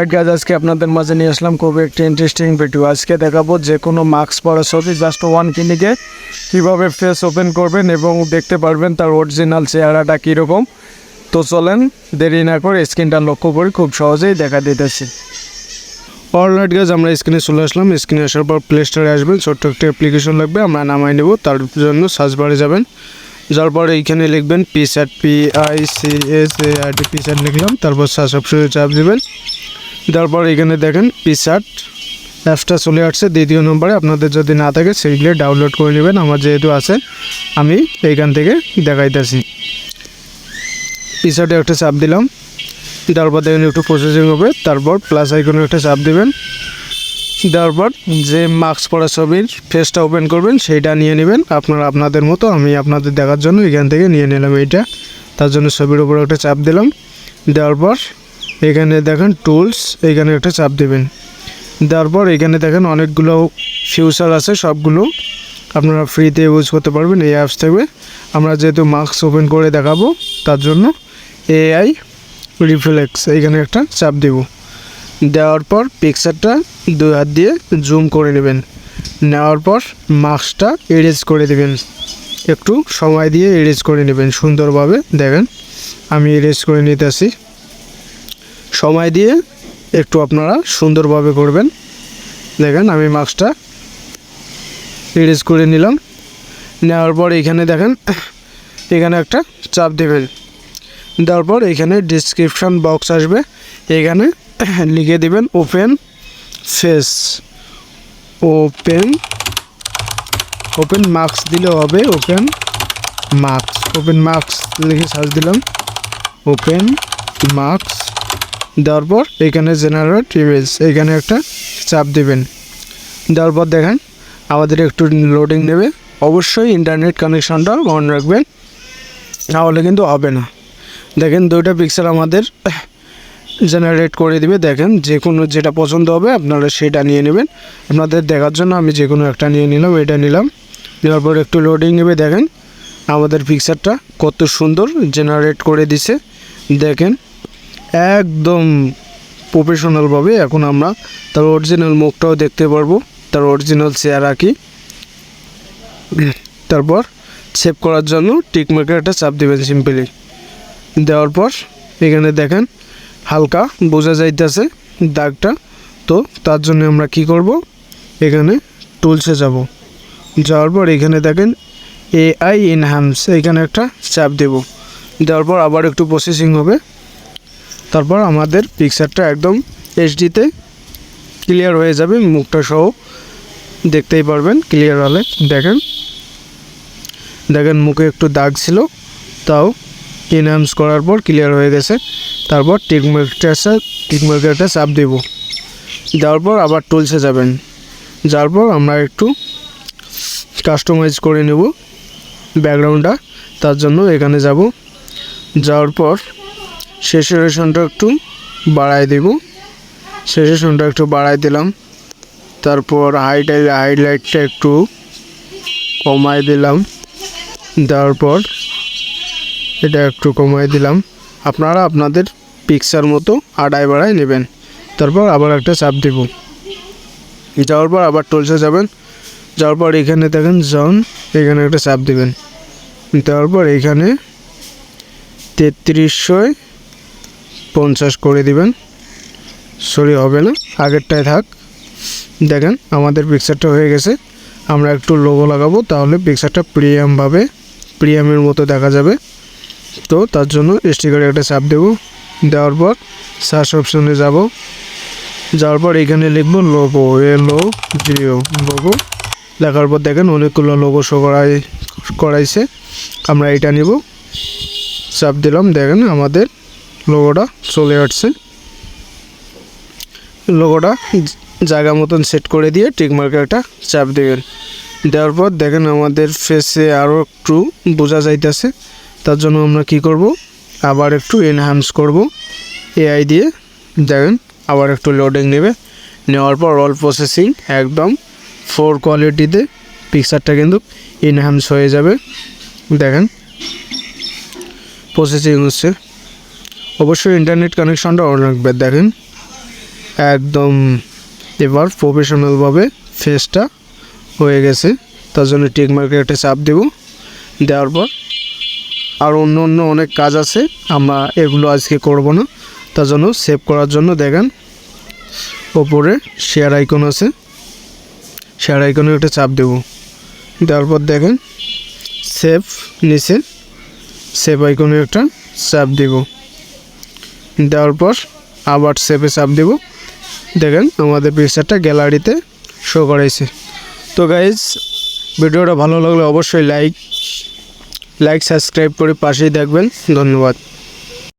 Alright guys, আজকে আপনাদের মাঝে নিয়ে আসলাম খুব একটি ইন্টারেস্টিং ভিডিও। আজকে দেখাবো যে কোনো মাস্ক পরা ছবি জাস্ট ওয়ান ক্লিকে কীভাবে ফেস ওপেন করবেন এবং দেখতে পারবেন তার অরিজিনাল চেহারাটা কীরকম। তো চলেন দেরি না করে স্ক্রিনটা লক্ষ্য করে খুব সহজেই দেখা দিতেছি। অলরাইট গাইজ, আমরা স্ক্রিনে চলে আসলাম। স্ক্রিনে আসার পর প্লে স্টোরে আসবেন, ছোট্ট একটা অ্যাপ্লিকেশন লাগবে, আমরা নামাই নেব। তার জন্য সার্চ বারে যাবেন, যার পরে এইখানে লিখবেন পিস্যাট, PICSART পিস্যাট লিখলাম। তারপর সার্চ অপশনে চাপ দেবেন, তারপর এখানে দেখেন পিস্যাট অ্যাপসটা চলে আসছে দ্বিতীয় নম্বরে। আপনাদের যদি না থাকে সেইগুলো ডাউনলোড করে নেবেন। আমার যেহেতু আছে আমি এইখান থেকে দেখাইতেছি। পিস্যাটে একটা চাপ দিলাম, তারপর দেখেন একটু প্রসেসিং হবে। তারপর প্লাস আইকনে একটা চাপ দেবেন, তারপর যে মাস্ক পরা ছবির ফেসটা ওপেন করবেন সেইটা নিয়ে নেবেন আপনারা আপনাদের মতো। আমি আপনাদের দেখার জন্য এখান থেকে নিয়ে নিলাম এইটা। তার জন্য ছবির উপর একটা চাপ দিলাম, দেওয়ার পর এখানে দেখেন টুলস, এইখানে একটা চাপ দেবেন। দেওয়ার পর এখানে দেখেন অনেকগুলো ফিচার আছে, সবগুলো আপনারা ফ্রিতে ইউজ করতে পারবেন এই অ্যাপস থেকে। আমরা যেহেতু মাস্ক ওপেন করে দেখাবো তার জন্য AI রিফ্লেক্স এইখানে একটা চাপ দেব। দেওয়ার পর পিকচারটা 2 হাত দিয়ে জুম করে নেবেন। নেওয়ার পর মাস্কটা এরেজ করে দেবেন, একটু সময় দিয়ে এরেজ করে নেবেন সুন্দরভাবে। দেখেন আমি এরেজ করে নিতেছি, সময় দিয়ে একটু আপনারা সুন্দরভাবে করবেন। দেখেন আমি মাস্কটা এরেজ করে নিলাম। নেওয়ার পর এখানে দেখেন এখানে একটা চাপ দেবেন। দেওয়ার পর এখানে ডিসক্রিপশান বক্স আসবে, এখানে লিখে দেবেন ওপেন ফেস, ওপেন মাস্ক দিলে হবে। ওপেন মাস্ক লিখে সার্চ দিলাম, ওপেন মাস্ক। দেওয়ার পর এখানে জেনারেট ইমেজ, এখানে একটা চাপ দেবেন। দেওয়ার পর দেখেন আমাদের একটু লোডিং নেবে। অবশ্যই ইন্টারনেট কানেকশনটা অন রাখবেন, নাহলে কিন্তু হবে না। দেখেন 2টা পিকচার আমাদের জেনারেট করে দিবে। দেখেন যে কোনো যেটা পছন্দ হবে আপনারা সেটা নিয়ে নেবেন। আপনাদের দেখার জন্য আমি যে কোনো একটা নিয়ে নিলাম, এটা নিলাম। নেওয়ার পর একটু লোডিং নেবে। দেখেন আমাদের পিকচারটা কত সুন্দর জেনারেট করে দিছে। দেখেন একদম প্রফেশনালভাবে এখন আমরা তার অরিজিনাল মুখটাও দেখতে পারবো, তার অরিজিনাল চেহারা কি। তারপর সেভ করার জন্য টিক মার্কের একটা চাপ দেবেন সিম্পলি। দেওয়ার পর এখানে দেখেন হালকা বোঝা যাইতেছে দাগটা। তো তার জন্য আমরা কি করব, এখানে টুলসে যাব। যাওয়ার পর এখানে দেখেন AI এনহ্যান্স, এখানে একটা চাপ দেব। দেওয়ার পর আবার একটু প্রসেসিং হবে। তারপর আমাদের পিকচারটা একদম HDতে ক্লিয়ার হয়ে যাবে, মুখটা সহ দেখতেই পারবেন ক্লিয়ার হলে। দেখেন মুখে একটু দাগ ছিল, তাও এনহ্যান্স করার পর ক্লিয়ার হয়ে গেছে। তারপর টিকমার্কের একটা চাপ দেব। দেওয়ার পর আবার টুলসে যাবেন, যাওয়ার পর আমরা একটু কাস্টমাইজ করে নেব ব্যাকগ্রাউন্ডটা। তার জন্য এখানে যাব, যাওয়ার পর সেচুরেশনটা একটু বাড়াই দেব। সেচুরেশনটা একটু বাড়াই দিলাম। তারপর হাইলাইটটা একটু কমাই দিলাম। দেওয়ার পর এটা একটু কমাই দিলাম। আপনারা আপনাদের পিকচার মতো আড়াই বাড়াই নেবেন। তারপর আবার একটা চাপ দেব। যাওয়ার পর আবার টুলসে যাবেন, যাওয়ার পর এখানে দেখেন জন, এখানে একটা চাপ দেবেন। দেওয়ার পর এখানে 3350 করে দিবেন। সরি হবে না, আগেরটায় থাক। দেখেন আমাদের পিকচারটা হয়ে গেছে। আমরা একটু লোগো লাগাবো, তাহলে পিকচারটা প্রিমিয়ামের মতো দেখা যাবে। তো তার জন্য স্টিকারে একটা চাপ দেব। দেওয়ার পর সার্চ অপশনে যাব, যাওয়ার পর এখানে লিখব লোগো, লোগো লেখার পর দেখেন অনেকগুলো লোগো শো করাইছে। আমরা এটা নিব, চাপ দিলাম। দেখেন আমাদের লোগোটা চলে আসছে। লোগোটা জায়গা মতন সেট করে দিয়ে টিকমার্কে একটা চাপ দেবেন। দেওয়ার পর দেখেন আমাদের ফেসে আরও একটু বোঝা যাইতেছে। তার জন্য আমরা কি করব, আবার একটু এনহ্যান্স করব AI দিয়ে। দেখেন আবার একটু লোডিং নেবে। নেওয়ার পর অল প্রসেসিং একদম 4 কোয়ালিটিতে পিকচারটা কিন্তু এনহ্যান্স হয়ে যাবে। দেখেন প্রসেসিং হচ্ছে। অবশ্যই ইন্টারনেট কানেকশনটা অন রাখবেন। দেখেন একদম এবার প্রফেশনালভাবে ফেসটা হয়ে গেছে। তার জন্য টিক মার্কে একটা চাপ দেব। দেওয়ার পর আর অন্য অন্য অনেক কাজ আছে, আমরা এগুলো আজকে করব না। তার জন্য সেভ করার জন্য দেখেন ওপরে শেয়ার আইকন আছে, শেয়ার আইকনে একটা চাপ দেব। দেওয়ার পর দেখেন সেভ, নিচে সেভ আইকনে একটা চাপ দেব। দেওয়ার পর আবার সেভে চাপ দেব। দেখেন আমাদের পিকচারটা গ্যালারিতে শো করেছে। তো গাইজ, ভিডিওটা ভালো লাগলে অবশ্যই লাইক সাবস্ক্রাইব করে পাশেই দেখবেন। ধন্যবাদ।